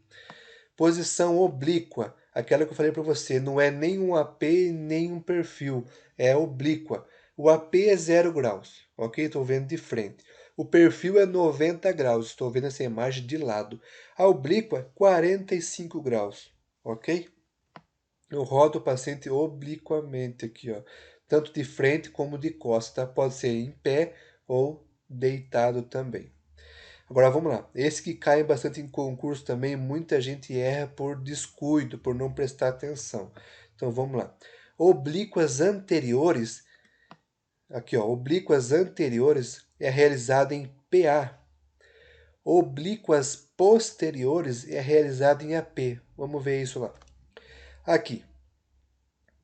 Posição oblíqua, aquela que eu falei para você, não é nem um AP nem um perfil, é oblíqua. O AP é 0 graus, ok? Estou vendo de frente. O perfil é 90 graus, estou vendo essa imagem de lado. A oblíqua, 45 graus, ok? Eu rodo o paciente obliquamente aqui, ó, tanto de frente como de costa, tá? Pode ser em pé ou deitado também. Agora vamos lá. Esse que cai bastante em concurso também, muita gente erra por descuido, por não prestar atenção. Então vamos lá. Oblíquas anteriores, aqui ó, oblíquas anteriores é realizada em PA. Oblíquas posteriores é realizada em AP. Vamos ver isso lá. Aqui.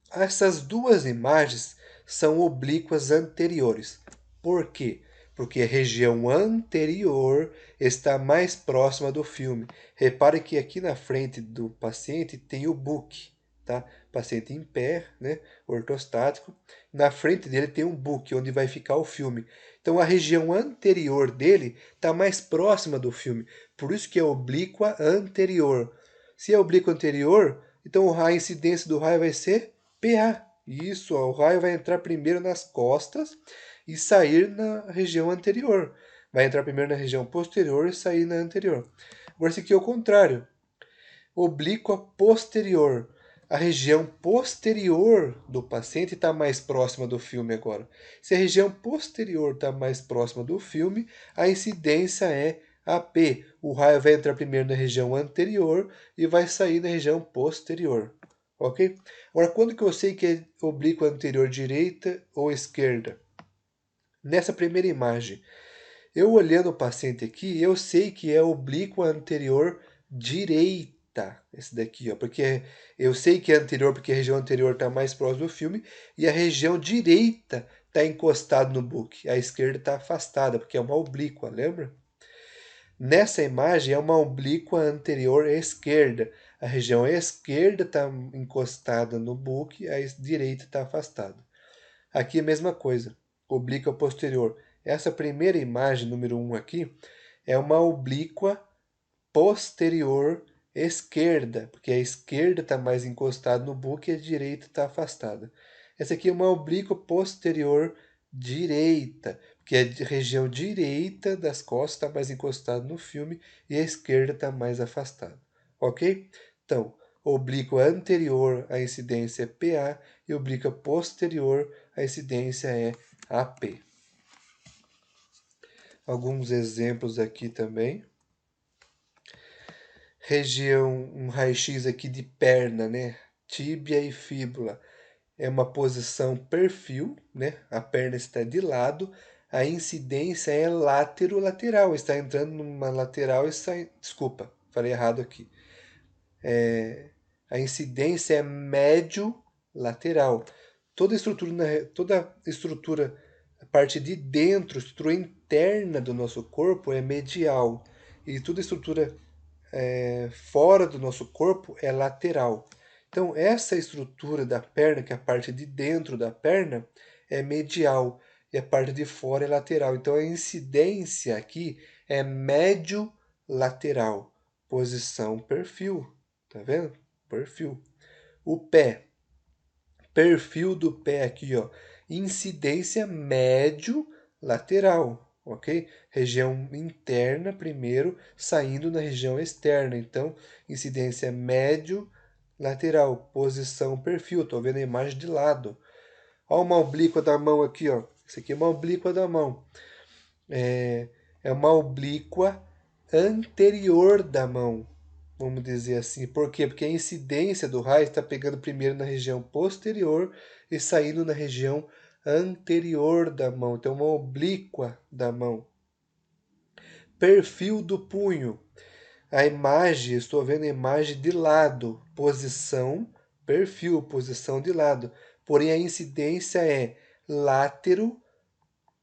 Essas duas imagens são oblíquas anteriores. Por quê? Porque a região anterior está mais próxima do filme. Repare que aqui na frente do paciente tem o book, tá? Paciente em pé, né? Ortostático. Na frente dele tem um book, onde vai ficar o filme. Então a região anterior dele está mais próxima do filme. Por isso que é oblíqua anterior. Se é oblíqua anterior, então a incidência do raio vai ser PA. Isso, ó, o raio vai entrar primeiro nas costas e sair na região anterior. Vai entrar primeiro na região posterior e sair na anterior. Agora, esse aqui é o contrário. Oblíqua posterior. A região posterior do paciente está mais próxima do filme agora. Se a região posterior está mais próxima do filme, a incidência é AP. O raio vai entrar primeiro na região anterior e vai sair na região posterior. Ok? Agora, quando que eu sei que é oblíqua anterior direita ou esquerda? Nessa primeira imagem, eu olhando o paciente aqui, eu sei que é oblíqua anterior direita. Esse daqui, ó, porque eu sei que é anterior porque a região anterior está mais próxima do filme e a região direita está encostada no book. A esquerda está afastada porque é uma oblíqua, lembra? Nessa imagem é uma oblíqua anterior esquerda. A região esquerda está encostada no book, a direita está afastada. Aqui é a mesma coisa, oblíqua posterior. Essa primeira imagem, número 1 aqui, é uma oblíqua posterior esquerda, porque a esquerda está mais encostada no book e a direita está afastada. Essa aqui é uma oblíqua posterior direita, porque a região direita das costas está mais encostada no filme e a esquerda está mais afastada. Ok? Então, oblíqua anterior, a incidência é PA, e oblíqua posterior, a incidência é AP. Alguns exemplos aqui também. Região, um raio-x aqui de perna, né? Tíbia e fíbula. É uma posição perfil, né? A perna está de lado. A incidência é látero-lateral. Está entrando numa lateral e sai. Desculpa, falei errado aqui. A incidência é médio-lateral. Toda estrutura, a parte de dentro, estrutura interna do nosso corpo é medial. E toda estrutura fora do nosso corpo é lateral. Então, essa estrutura da perna, que é a parte de dentro da perna, é medial. e a parte de fora é lateral. Então a incidência aqui é médio lateral. Posição, perfil. Tá vendo? Perfil. O pé. Perfil do pé aqui, ó. Incidência médio lateral, ok? Região interna primeiro, saindo na região externa. Então, incidência médio lateral. Posição, perfil. Tô vendo a imagem de lado. Olha uma oblíqua da mão aqui, ó. Isso aqui é uma oblíqua da mão. É uma oblíqua anterior da mão, vamos dizer assim. Por quê? Porque a incidência do raio está pegando primeiro na região posterior e saindo na região anterior da mão. Então, uma oblíqua da mão. Perfil do punho. A imagem, estou vendo a imagem de lado. Posição, perfil, posição de lado. Porém, a incidência é látero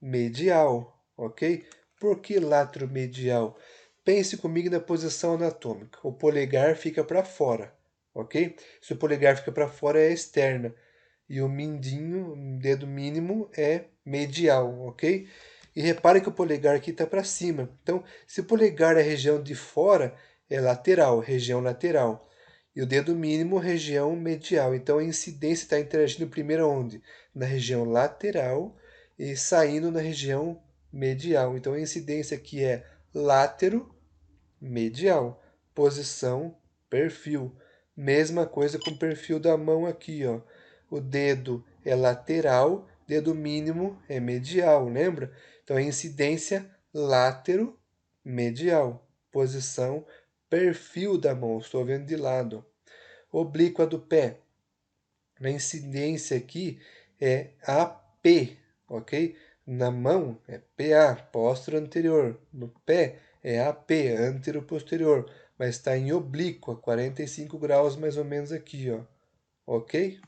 medial, ok? Por que látero medial? Pense comigo na posição anatômica. O polegar fica para fora, ok? Se o polegar fica para fora é externa e o mindinho, o dedo mínimo, é medial, ok? E repare que o polegar aqui está para cima. Então, se o polegar é a região de fora, é lateral, região lateral. E o dedo mínimo, região medial. Então, a incidência está interagindo primeiro onde? Na região lateral e saindo na região medial. Então, a incidência aqui é látero medial. Posição, perfil. Mesma coisa com o perfil da mão aqui, ó. O dedo é lateral, dedo mínimo é medial, lembra? Então, a incidência látero medial. Posição, perfil da mão. Estou vendo de lado. Oblíqua do pé. A incidência aqui é AP, ok? Na mão é PA, póstero anterior. No pé é AP, antero posterior. Mas está em oblíqua, 45 graus mais ou menos aqui, ó. Ok?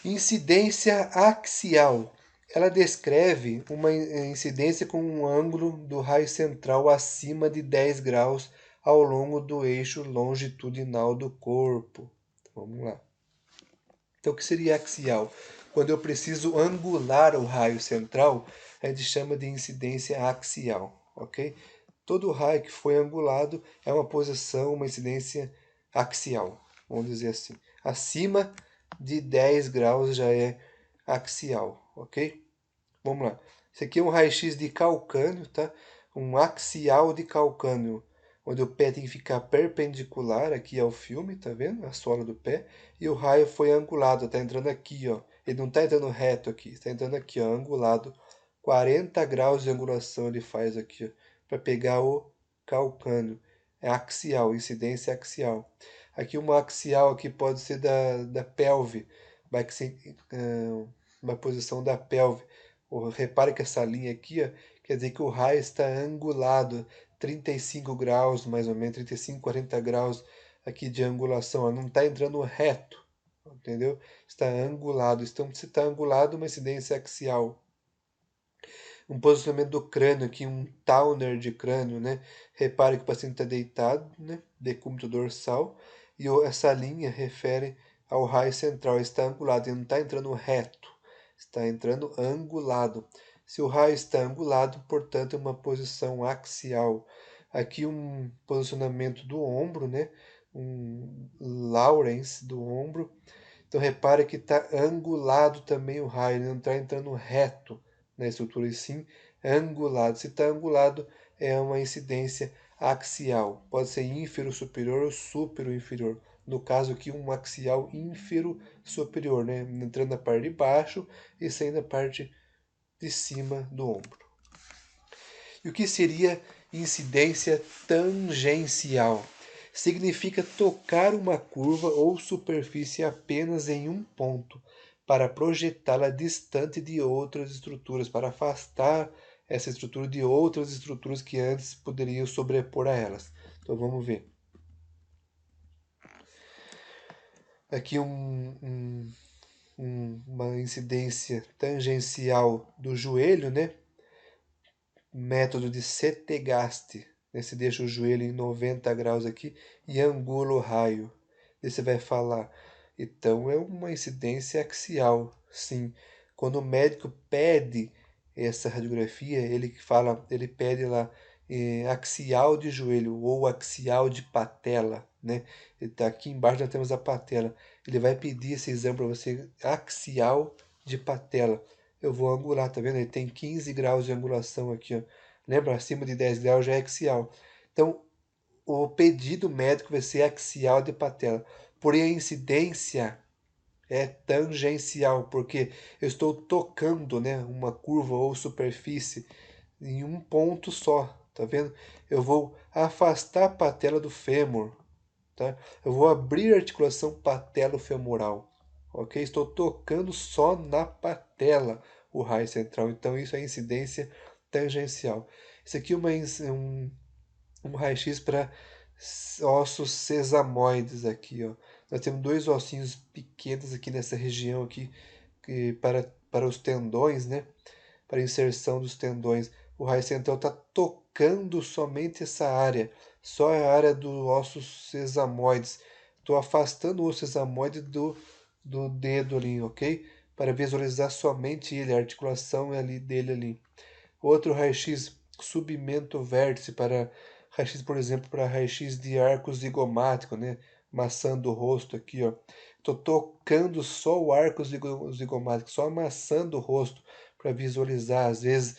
Incidência axial. Ela descreve uma incidência com um ângulo do raio central acima de 10 graus ao longo do eixo longitudinal do corpo. Vamos lá. Então, o que seria axial? Quando eu preciso angular o raio central, a gente chama de incidência axial, ok? Todo raio que foi angulado é uma posição, uma incidência axial, vamos dizer assim. Acima de 10 graus já é axial, ok? Vamos lá. Esse aqui é um raio-x de calcânio, tá? Um axial de calcânio, onde o pé tem que ficar perpendicular aqui ao filme, tá vendo? A sola do pé. E o raio foi angulado, tá entrando aqui, ó. Ele não tá entrando reto aqui, está entrando aqui, ó, angulado. 40 graus de angulação ele faz aqui, ó, para pegar o calcânio. É axial, incidência axial. Aqui uma axial aqui pode ser da pelve, vai ser uma posição da pelve. Repare que essa linha aqui, ó, quer dizer que o raio está angulado, 35 graus, mais ou menos, 35, 40 graus aqui de angulação, ó, não está entrando reto, entendeu? Está angulado. Então, se está angulado, uma incidência axial. Um posicionamento do crânio aqui, um Towner de crânio, né? Repare que o paciente está deitado, né? Decúbito dorsal, e essa linha refere ao raio central, está angulado, ele não está entrando reto, está entrando angulado. Se o raio está angulado, portanto, é uma posição axial. Aqui um posicionamento do ombro, né? Um Lawrence do ombro. Então repare que está angulado também o raio, ele não está entrando reto na estrutura, e sim angulado. Se está angulado, é uma incidência axial. Pode ser ínfero superior ou súpero inferior. No caso aqui, um axial ínfero superior, né? Entrando na parte de baixo e saindo na parte de cima do ombro. E o que seria incidência tangencial? Significa tocar uma curva ou superfície apenas em um ponto, para projetá-la distante de outras estruturas, para afastar essa estrutura de outras estruturas que antes poderiam sobrepor a elas. Então vamos ver. Aqui uma incidência tangencial do joelho, né? Método de Settegast. Você deixa o joelho em 90 graus aqui e angula o raio. Daí você vai falar, Então é uma incidência axial, sim. Quando o médico pede essa radiografia, ele pede lá axial de joelho ou axial de patela, né? Ele tá aqui embaixo, nós temos a patela. Ele vai pedir esse exame para você, axial de patela. Eu vou angular, tá vendo? Ele tem 15 graus de angulação aqui, ó. Lembra? Acima de 10 graus já é axial. Então, o pedido médico vai ser axial de patela. Porém, a incidência é tangencial, porque eu estou tocando, né, uma curva ou superfície em um ponto só, tá vendo? Eu vou afastar a patela do fêmur, tá? Eu vou abrir a articulação patelo-femoral, ok? Estou tocando só na patela o raio central, então isso é incidência tangencial. Isso aqui é um raio-x para ossos sesamoides aqui, ó. Nós temos dois ossinhos pequenos aqui nessa região aqui, para os tendões, né? Para inserção dos tendões. O raio central está tocando somente essa área, só a área dos ossos sesamoides. Estou afastando o osso sesamoide do dedo ali, ok? Para visualizar somente ele, a articulação ali dele ali. Outro raio-x submento vértice para raio-x, por exemplo, para raio-x de arco zigomático, né? Maçã do rosto aqui, ó. Tô tocando só o arco zigomático, só a maçã do rosto para visualizar. Às vezes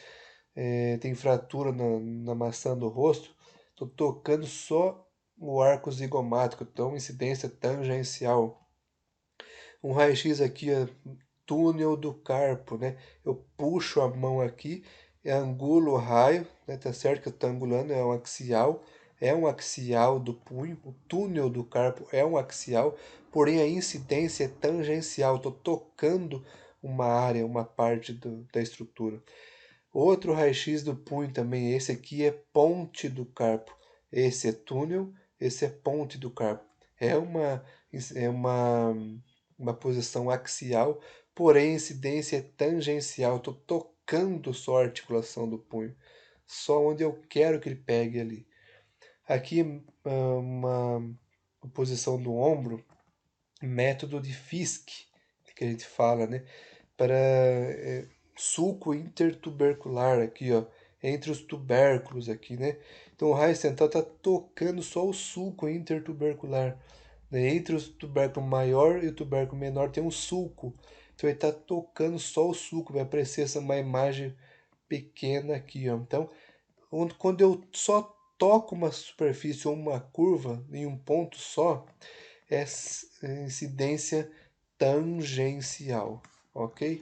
tem fratura na maçã do rosto. Tô tocando só o arco zigomático, então incidência tangencial. Um raio-x aqui, ó, túnel do carpo, né? Eu puxo a mão aqui, angulo o raio, né? Tá certo que eu tô angulando, é um axial do punho, o túnel do carpo é um axial, porém a incidência é tangencial, estou tocando uma área, uma parte da estrutura. Outro raio-x do punho também, esse aqui é ponte do carpo, esse é túnel, esse é ponte do carpo. É uma posição axial, porém a incidência é tangencial. Estou tocando só a articulação do punho, só onde eu quero que ele pegue ali. Aqui uma posição do ombro, método de Fisk, que a gente fala, né? Para sulco intertubercular aqui, ó, entre os tubérculos aqui, né? Então o raio central está tocando só o sulco intertubercular, né? Entre os tubérculo maior e o tubérculo menor tem um sulco. Então ele está tocando só o sulco, vai aparecer uma imagem pequena aqui, ó. Então, quando eu só toco uma superfície ou uma curva em um ponto só, é incidência tangencial, ok?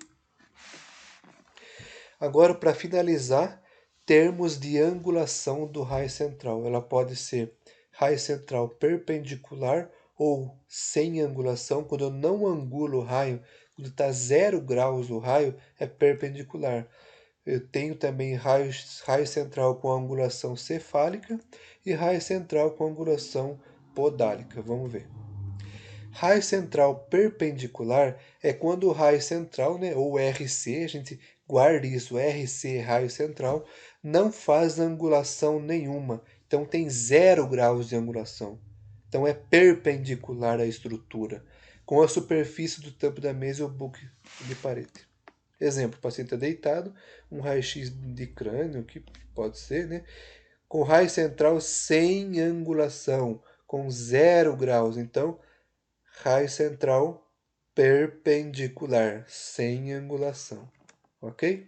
Agora, para finalizar, termos de angulação do raio central. Ela pode ser raio central perpendicular ou sem angulação. Quando eu não angulo o raio, quando está 0 graus o raio, é perpendicular. Eu tenho também raio central com angulação cefálica e raio central com angulação podálica. Vamos ver. Raio central perpendicular é quando o raio central, né, ou RC, a gente guarda isso, RC, raio central, não faz angulação nenhuma. Então tem 0 graus de angulação. Então é perpendicular à estrutura, com a superfície do tampo da mesa e o book de parede. Exemplo, o paciente está deitado, um raio-x de crânio, que pode ser, né? Com raio central sem angulação, com 0 graus. Então, raio central perpendicular, sem angulação, ok?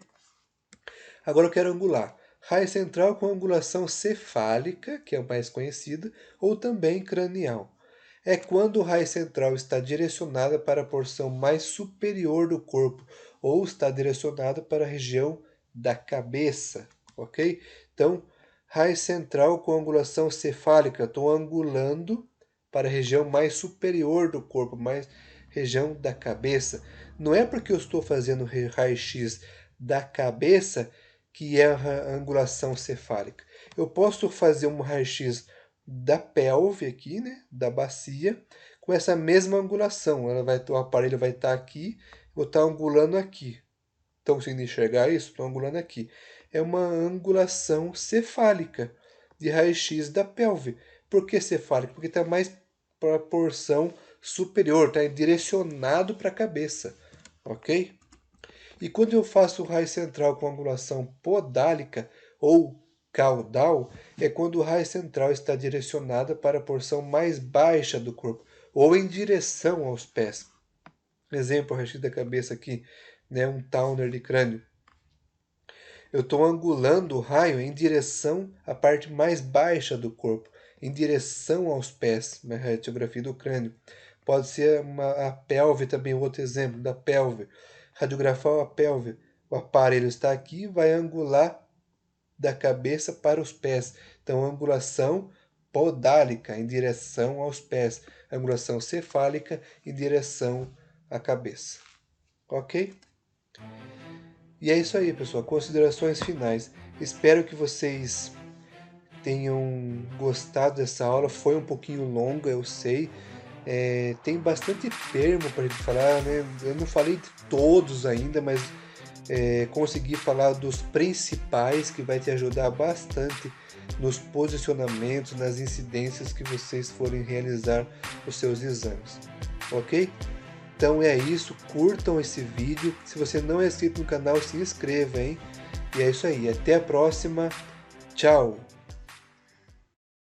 Agora eu quero angular. Raio central com angulação cefálica, que é o mais conhecido, ou também cranial. É quando o raio central está direcionado para a porção mais superior do corpo, ou está direcionado para a região da cabeça, ok? Então, raio central com angulação cefálica, estou angulando para a região mais superior do corpo, mais região da cabeça. Não é porque eu estou fazendo raio-x da cabeça que é a angulação cefálica. Eu posso fazer um raio-x da pelve aqui, né, da bacia, com essa mesma angulação. O aparelho vai estar aqui, vou estar angulando aqui. Estão conseguindo enxergar isso? Estou angulando aqui. É uma angulação cefálica de raio-x da pelve. Por que cefálica? Porque está mais para a porção superior, está direcionado para a cabeça, ok? E quando eu faço o raio central com angulação podálica ou caudal, é quando o raio central está direcionado para a porção mais baixa do corpo, ou em direção aos pés. Exemplo, raio-x da cabeça aqui, né, um Towner de crânio. Eu estou angulando o raio em direção à parte mais baixa do corpo, em direção aos pés, na radiografia do crânio. Pode ser a pelve também, outro exemplo, da pelve. Radiografar a pelve. O aparelho está aqui, vai angular da cabeça para os pés. Então, angulação podálica, em direção aos pés. Angulação cefálica, em direção à cabeça. Ok? E é isso aí, pessoal. Considerações finais. Espero que vocês tenham gostado dessa aula. Foi um pouquinho longa, eu sei. Tem bastante termo para a gente falar, né? Eu não falei de todos ainda, mas consegui falar dos principais, que vai te ajudar bastante nos posicionamentos, nas incidências que vocês forem realizar os seus exames. Ok? Então é isso, curtam esse vídeo. Se você não é inscrito no canal, se inscreva, hein? E é isso aí, até a próxima. Tchau!